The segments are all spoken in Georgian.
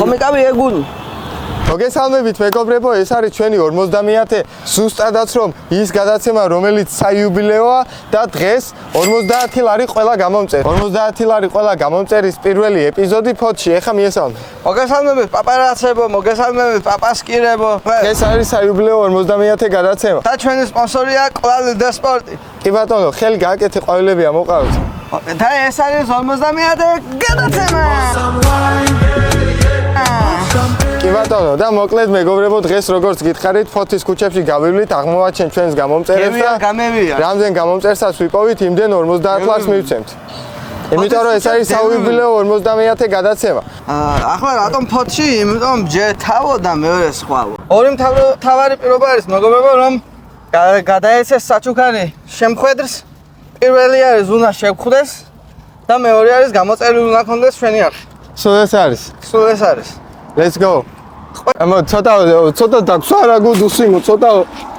ხომიკავი ეგუნი. მოგესალმებით მეგობრებო, ეს არის ჩვენი 50-ე ზუსტადაც რომ ის გადაცემა რომელიც საიუბილეოა და დღეს 50 ლარი ყველა გამომწერი. 50 ლარი ყველა გამომწერის პირველი ეპიზოდი ფოთში. ეხლა მიესალმე. მოგესალმებით პაპარაცებო, მოგესალმებით პაპასკირებო. ეს არის საიუბილეო 50-ე გადაცემა. და ჩვენი სპონსორია ყვავილი და სპორტი. კი ბატონო, ხელი გააკეთე ყვავილები ამოყავთ. და ეს არის 50-ე გადაცემა. კი ბატონო, და მოკლედ მეგობრებო, დღეს როგორც გითხარით, ფოთის ქუჩებში გავივლით, აღმოვაჩენ ჩვენს გამომწერებს და რამდენ გამომწერსაც ვიპოვით, იმდენ 50 ლარს მივცემთ. იმიტომ რომ ეს არის საიუბილეო 50-ე გადაცემა. ახლა რატომ ფოთში? იმიტომ ჯერ თავო და მეორე სხვაო. ორი მთავარი პირობა არის, მეგობრებო, რომ გადაეცეს საჩუქარი შემხედრს. პირველი არის უნდა შევხვდეს და მეორე არის გამოწერილი უნდა ქონდეს ჩვენი არხი. სულ ეს არის. სულ ეს არის. Let's go. Ама ცოტა დაგვსარა გუდუსიმო,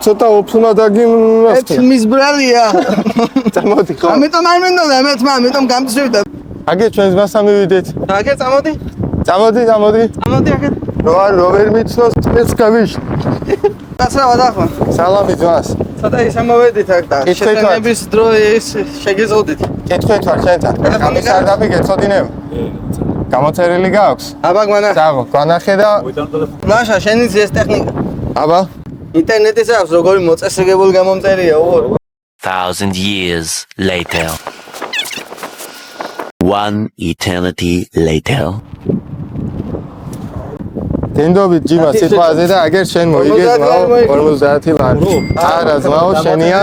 ცოტა ოფსუნა დაგიმასწრე. ეს მისბრალია. წამოდი ხო. ამიტომ არ მინდოდა მეც, ამიტომ გამწვივდა. აგე ჩვენს მასა მივიდეთ. აგე წამოდი. წამოდი. წამოდი აგე. რო ვერ მიცნოს ეს გავიშ. კაცრავა დახვა. სალამი ძმას. ცოტა ისე მოვედით აქ და შეშენების დრო ის შეგეწოდით. კეთქვით ვარ შენთან. ამის სარდაფი გეწოდინებ. გამოწერილი გაქვს? აბა გვანა. წავ, განახე და მაშა შენიც ეს ტექნიკა. აბა. ინტერნეტის აქვს როგორი მოწესრიგებული გამომწერია, უყურ. 1000 years later. One eternity later. გენდობით ჯიმა სიტყვაზე და აგერ შენ მოიგე ძმაო 50 ლარი. არა ძმაო შენია.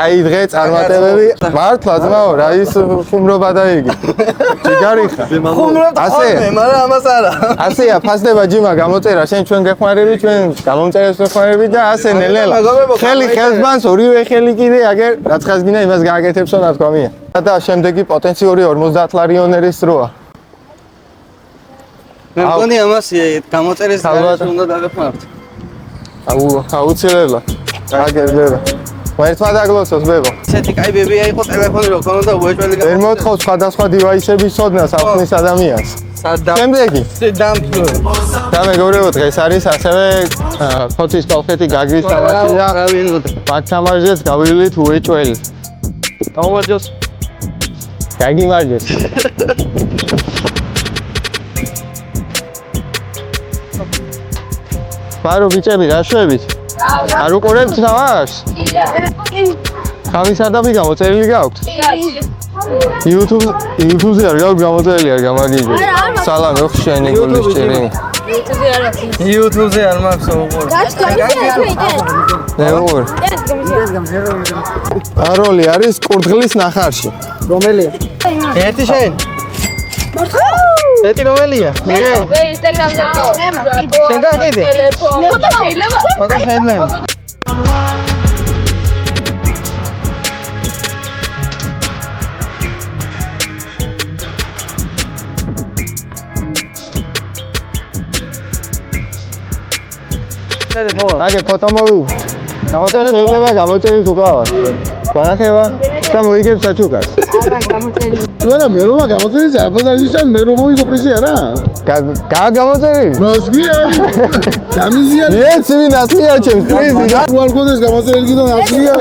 აი დღე წარმატებები. მართლა ძმაო რა ის ხუმრობა დაიგი. ჯიგარი ხარ. ხუმრობ ასე, მაგრამ ამას არა. ასეა ფასდება ჯიმა გამოწერა შენ ჩვენ გეხმარები ჩვენ გამომწერებს გეხმარები და ასე ნელ-ნელა. ხელი ხელს ბანს ორივე ხელი კიდე აგერ რაცხას გინდა იმას გააკეთებსო ნათქვამია. და შემდეგი პოტენციური 50 ლარიონერის დროა. მე მგონი ამას გამოწერის გარშემო უნდა დაგეხმაროთ. აუცილებლად. აგერდება. ერთმა დაგლოცოს ბებო. ესეთი კაი ბებია იყო ტელეფონი რო ქონოდა უეჭველი. ვერ მოთხოვს სხვადასხვა დივაისების სოდნას ახსნის ადამიანს. შემდეგი. დამფლო. და მეგობრებო დღეს არის ასევე ფოთის კოლხეთი გაგრის თამაში და მათ თამაშს გავივლით უეჭველი. გამარჯოს. გაგიმარჯოს. ბარო ბიჭები რა შვებით? არ უყურებთ თამაშს? ხამის ადამი გამოწერილი გაქვთ? YouTube-ზე არ გაქვს გამოწერილი არ გამაგიჯო. სალამი ოხ შენი გულის ჭირი. YouTube-ზე არ მაქვს უყურ. მე უყურ. პაროლი არის კურდღლის ნახარში. რომელია? ერთი შენ. ერთი რომელია? მე ინსტაგრამზე შენ გაყიდე? ფოტო შეიძლება? აგე ფოტო მოვუ. გამოწერილი შეიძლება გამოწერილი თუ გავა. განახება და მოიგებ საჩუქარს. არა მე რომ გამოწერილი აბაზარისთან მე რომ მოიგო პრიზი არა? გამოწერილი? მასგია. გამიზია. ეს ვინ ასია ჩემს პრიზი და უარ გოდეს გამოწერილი კიდო ასია.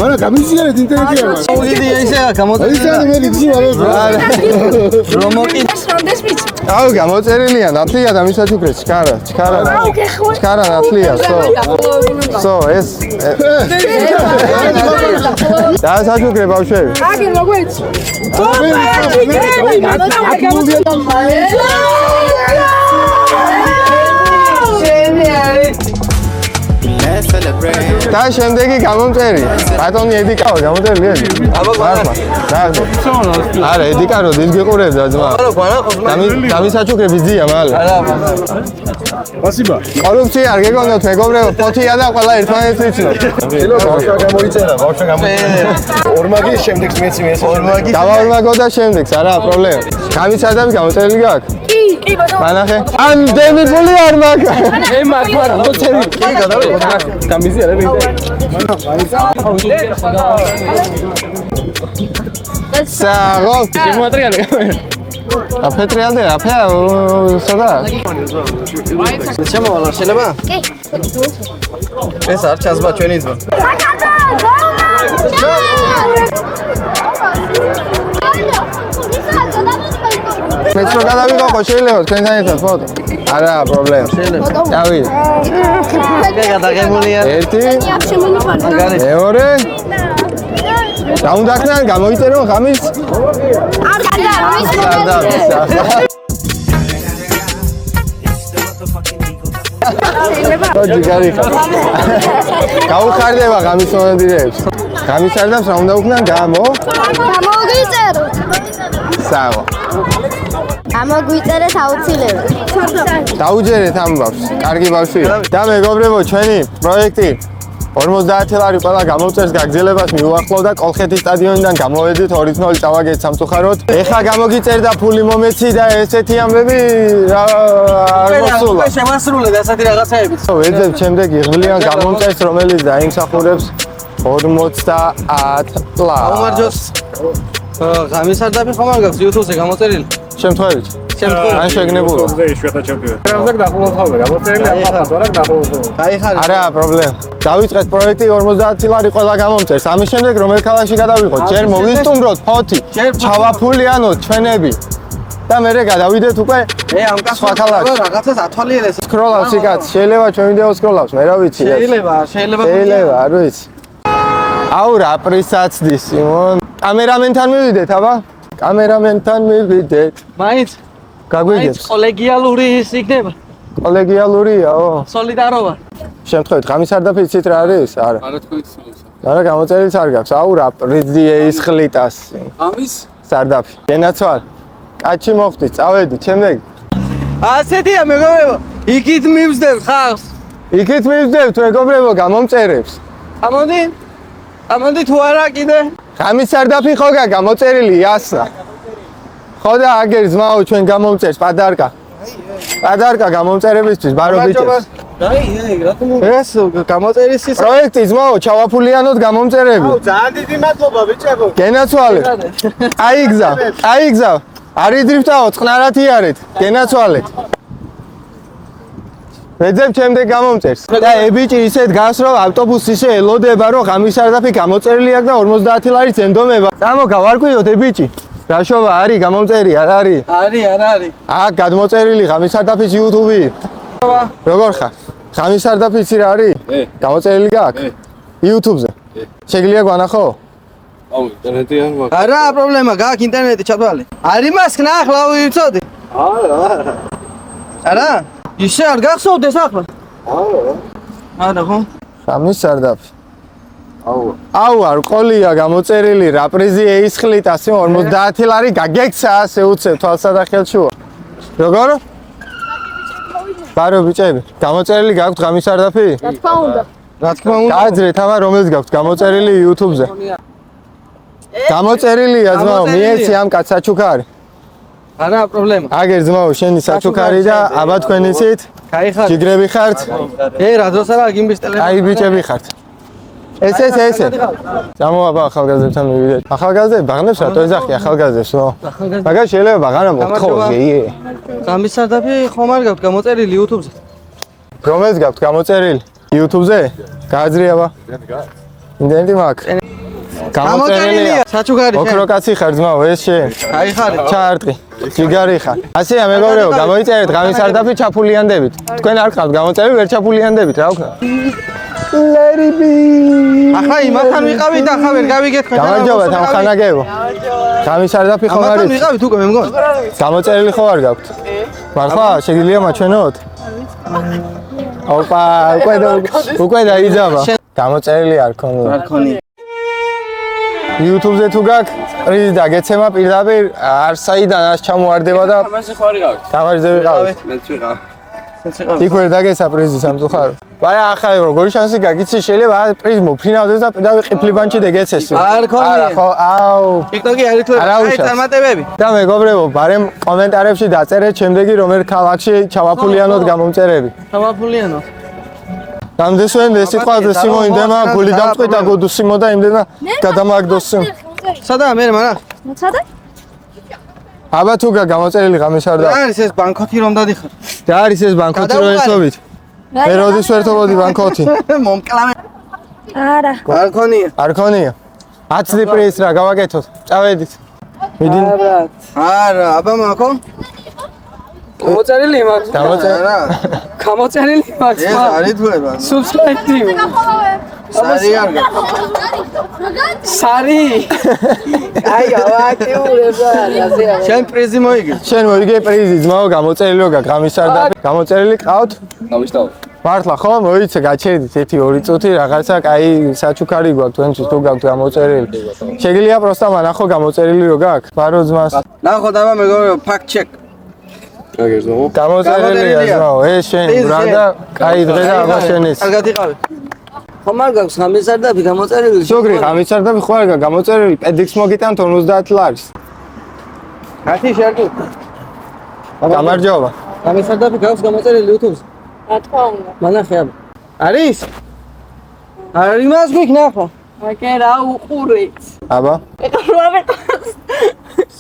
არა გამიზია ინტერნეტი არა. მოგიდი ისე გამოწერილი. ისე მე გიძი არა. რომ მოკიდე. აუ გამოწერილია ნათლია და მისაჩუქრე ჩქარა. ჩქარა ნათლია სო ეს და საჩუქრე ბავშვები. აგე მოგვეცი. და შემდეგი გამომწერი. ბატონი ედიკაო გამოწერილია? აბა მართლა. არა ედიკარო დის გიყურებდა ძმა. დამისაჩუქრები ძია მალე. არა. Спасибо. კორუფცია არ გეკონდოთ მეგობრებო, ფოთია და ყველა ერთმანეთს იცნობს. ბავშვა გამოიწერა, ბავშვა გამოიწერა. ორმაგი შემდეგ მეც ორმაგი. დავაორმაგო და შემდეგს არაა პრობლემა. გამიცადები გამოწერილი გაქვს? კი ბატონო. მანახე. ან დემებული არ მაგა. მე მაგ ვარ, მოწერილი. კი გადავიღო. გამიზია რა ვიდე. საღო. შემოატრიალე. აფეტრიალდე, აფეა, სადა? შემოვალ არ შეიძლება? კი. ეს არ ჩასვა ჩვენი ძმა. მეც რო გადავიღო ხო შეიძლება თქვენთან ერთად ფოტო? არა, პრობლემა. დავიდე. გადაღებულია. ერთი, მაგარი. მეორე. რა უნდა ქნან გამოიწერო ღამის? როჯი გარიხა. გაუხარდება ღამის მონადირეებს. ღამის სარდაფს რა უნდა უქნან გამო? გამოგიწერო. საღო. გამოგვიწერეთ აუცილებლად. დაუჯერეთ ამბავს. კარგი ბავშვი. და მეგობრებო, ჩვენი პროექტი 50 ლარი ყველა გამოწერს გაგზელებას მიუახლოვდა კოლხეთის სტადიონიდან გამოვედით 2-0 წავაგეთ სამწუხაროდ. ეხა გამოგიწერდა ფული მომეცი და ესეთი ამბები რა არ მოსულა. შემასრულე და ასეთი რაღაცაები. ვეძებ შემდეგ იღბლიან გამომწერს რომელიც დაიმსახურებს 50 ლარს. აუმარჯოს. ღამის სარდაფი ხომ არ გაქვს YouTube-ზე გამოწერილი? შემთხვევით. ან შეგნებულა. გაიხარე. არა, პრობლემა. დავიწყეთ პროექტი 50 ლარი ყველა გამომწერს. ამის შემდეგ რომელ ქალაქში გადავიღოთ? ჯერ მოვისტუმროთ ფოთი, ჩავაფულიანოთ ჩვენები და მერე გადავიდეთ უკვე ამ კაცს სხვა ქალაქში. რაღაცას ათვალიერეს. სკროლავს იქაც, შეიძლება ჩვენ ვიდეო სკროლავს, მე რა ვიცი. შეიძლება. შეიძლება, არ ვიცი. აუ რა პრისაცდის, სიმონ. კამერამენთან მივიდეთ, აბა? კამერამენთან მივიდეთ. მაინც გაგვიგებს. კოლეგიალური ის იქნება. კოლეგიალურიაო. სოლიდარობა. შემთხვევით, ღამის სარდაფი იცით რა არის? არა. არა თქვი იცით. არა, გამოწერილიც არ გაქვს. აუ რა პრიზდიე ის ხლიტას. ამის სარდაფი. გენაცვალ. კაჩი მოხდით, წავედით, შემდეგ. ასეთია მეგობრებო. იქით მივსდევთ ხალხს. იქით მივსდევთ მეგობრებო გამომწერებს. ამონდი თუ არა კიდე? ღამის სარდაფი ხო გა გამოწერილი იასნა. ხო და აგერ ძმაო ჩვენ გამომწერს პადარკა. პადარკა გამომწერებისთვის ბარო ბიჭებს. ეს გამოწერის ის პროექტი ძმაო ჩავაფულიანოთ გამომწერები. ძალიან დიდი მადლობა ბიჭებო. გენაცვალეთ. აიგზავ. არ იდრიფტაო, წყნარად იარეთ. გენაცვალეთ. ვეძებ შემდეგ გამომწერს. და ებიჭი ისეთ გას რომ ავტობუსი ისე ელოდება რომ ღამის სარდაფი გამოწერილი აქვს და 50 ლარიც ენდომება. წამოგა ვარკვიოთ ებიჭი. რაშობა არის გამომწერი არ არის? არის. აქ გადმოწერილი ღამის სარდაფის YouTube-ი. როგორ ხარ? ღამის სარდაფი იცი რა არის? გამოწერილი გაქვს? YouTube-ზე. შეგიძლია გვანახო? აუ ინტერნეტი არ მაქვს. არა პრობლემა, გაქვს ინტერნეტი ჩათვალე. არის მასკნა ახლა ვიცოდი. არა. ისე არ გახსოვდეს ახლა? არა ხო? ღამის სარდაფი. აუ არ ყოლია გამოწერილი რა პრიზი ეისხლით 150 ლარი გაგექცა ასე უცებ თვალსა და ხელშუა. როგორ? ბარო ბიჭები, გამოწერილი გაქვთ ღამის სარდაფი? რა თქმა უნდა. გააძრეთ აბა რომელს გაქვთ გამოწერილი YouTube-ზე. გამოწერილია ძმაო, მიეცი ამ კაც საჩუქარი. არა პრობლემა. აგერ ძმაო, შენი საჩუქარი და აბა თქვენ იცით? გაიხარ. ჯიგრები ხართ? რა დროს არა გიმბის ტელეფონი. აი ბიჭები ხართ. ესე. წამოაბა ახალგაზრდებთან მივიდეთ. ახალგაზრდები ბაღნებს რატო ეძახი ახალგაზრდებს, ნო? მაგას შეიძლება ბაღანა მოხთხო, ზე. ღამის სარდაფი ხომ არ გაქვთ გამოწერილი YouTube-ზე? რომელს გაქვთ გამოწერილი? YouTube-ზე? გააძრი აბა. ინტერნეტი მაქვს. გამოწერილია საჩუქარი. ოქროკაცი ხარ ძმაო, ეს შენ. გაიხარე. ჩაარტყი. ჯიგარი ხარ. ასეა მეგობრებო, გამოიწერეთ ღამის სარდაფი ჩაფულიანდებით. თქვენ არ ხართ გამოწერილი, ვერ ჩაფულიანდებით, რა ვქნა? ლერიბი. ახლა იმათთან ვიყავით, ახლა ვერ გავიგეთ ხა. გამარჯობა თანხანაგებო. ღამის სარდაფი ხო ამათთან არის? ვიყავით უკვე მე მგონი. გამოწერილი ხო არ გაქვთ? მართლა შეგიძლია მაჩვენოთ? ოპა, უკვე დაიძაბა. გამოწერილი არ ქონია. არ ქონია. YouTube-ზე თუ გაქვს, პრიზი დაგეცემა პირდაპირ არ საიდანაც ჩამოარდება და ამაზე ხო არ გაქვს? თამაშზე ვიყავით. მეც ვიყავ. იქ ვერ დაგეცა პრიზი სამწუხარო. ვარა ახლა როგორი შანსი გაგიცი შეიძლება პრიზი მოფრინავდეს და პირდაპირ ყიფლიბანში დაგეცეს. არ ქონია. არა ხო, აუ. TikTok-ი არ ითვლება. აი წარმატებები. და მეგობრებო, ბარემ კომენტარებში დაწერეთ შემდეგი რომელ ქალაქში ჩავაფულიანოთ გამომწერები. ჩავაფულიანოთ. გამდესვენ ეს სიტყვა სიმო იმდენა გული დამწყვიტა გოდუ სიმო და იმდენა გადამაგდოს სიმო. სადაა მე მარა? სადა? აბა თუ გამოწერილი ღამის არ და რა არის ეს ბანკოთი რომ დადიხარ? რა არის ეს ბანკოთი რო გადავუყარე. ერთობით? მე როდის ვერთობოდი ბანკოთი? მომკლავე. არა. არ ქონია. არ ქონია. 10 ლიტრის რა გავაკეთოთ? წავედით. მიდი. არა, აბა მაქო? გამოწერილი მაქვს. გამოწერილი. რა. გამოწერილი მაქვს. ეს არის თვლება. Subscribe. სარი არ გაქვს. Sari. Ai, ავაკეურება რაზეა. შენ პრიზი მოიგე. შენ მოიგე პრიზი ძმაო გამოწერილი რა ღამის არ და გამოწერილი ყავთ? დავიშტავ. მართლა ხო მოიცე გაჩერდით 1-2 წუთი რაღაცა კაი საჩუქარი გვაქვს თქვენთვის თუ გაქვთ გამოწერილი. შეგიძლია პროსტა მანახო გამოწერილი რო გაქვს? ბარო ძმას. ნახო დაბა მეგობრებო, ფაქტ ჩეკ. გაგერძო. გამოწერილია ძმაო, ეს შენ ბრანდა კაი დღე და აბა შენ ეს. კარგად იყავი. ხომ არ გაქვს ღამის არ და გამოწერილი. სოგრი ღამის არ და ხო არ გაქვს გამოწერილი პედიქს მოგიტანთ 50 ლარის. ათი შერკი. გამარჯობა. ღამის არ და გაქვს გამოწერილი YouTube-ს. რა თქმა უნდა. მანახე აბა. არის? არ იმას გიქნახო. აგე რა უყურით. აბა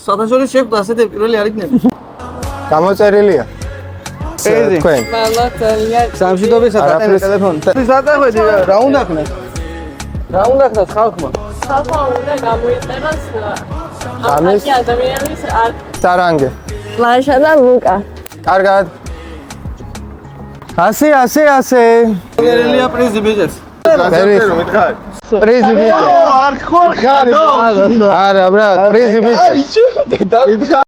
სათავშორის შეხვდა ასეთი პირველი არ იქნება. გამოწერილია. პრიზი. თქვენ. მალოწერია. სამშვიდობისა და არაფერს. ტელეფონი. ის დაწახვედი რა უნდა ხნას? რა უნდა ხნას ხალხმა? ხალხმა უნდა გამოიწეროს ღამის ადამიანის არ სარანგე. ლაშა და ლუკა. კარგად. ასე. გერელია პრიზი ბიჭებს. პრიზი ბიჭო. არ ხო ხარ? არა ბრატ, პრიზი ბიჭო.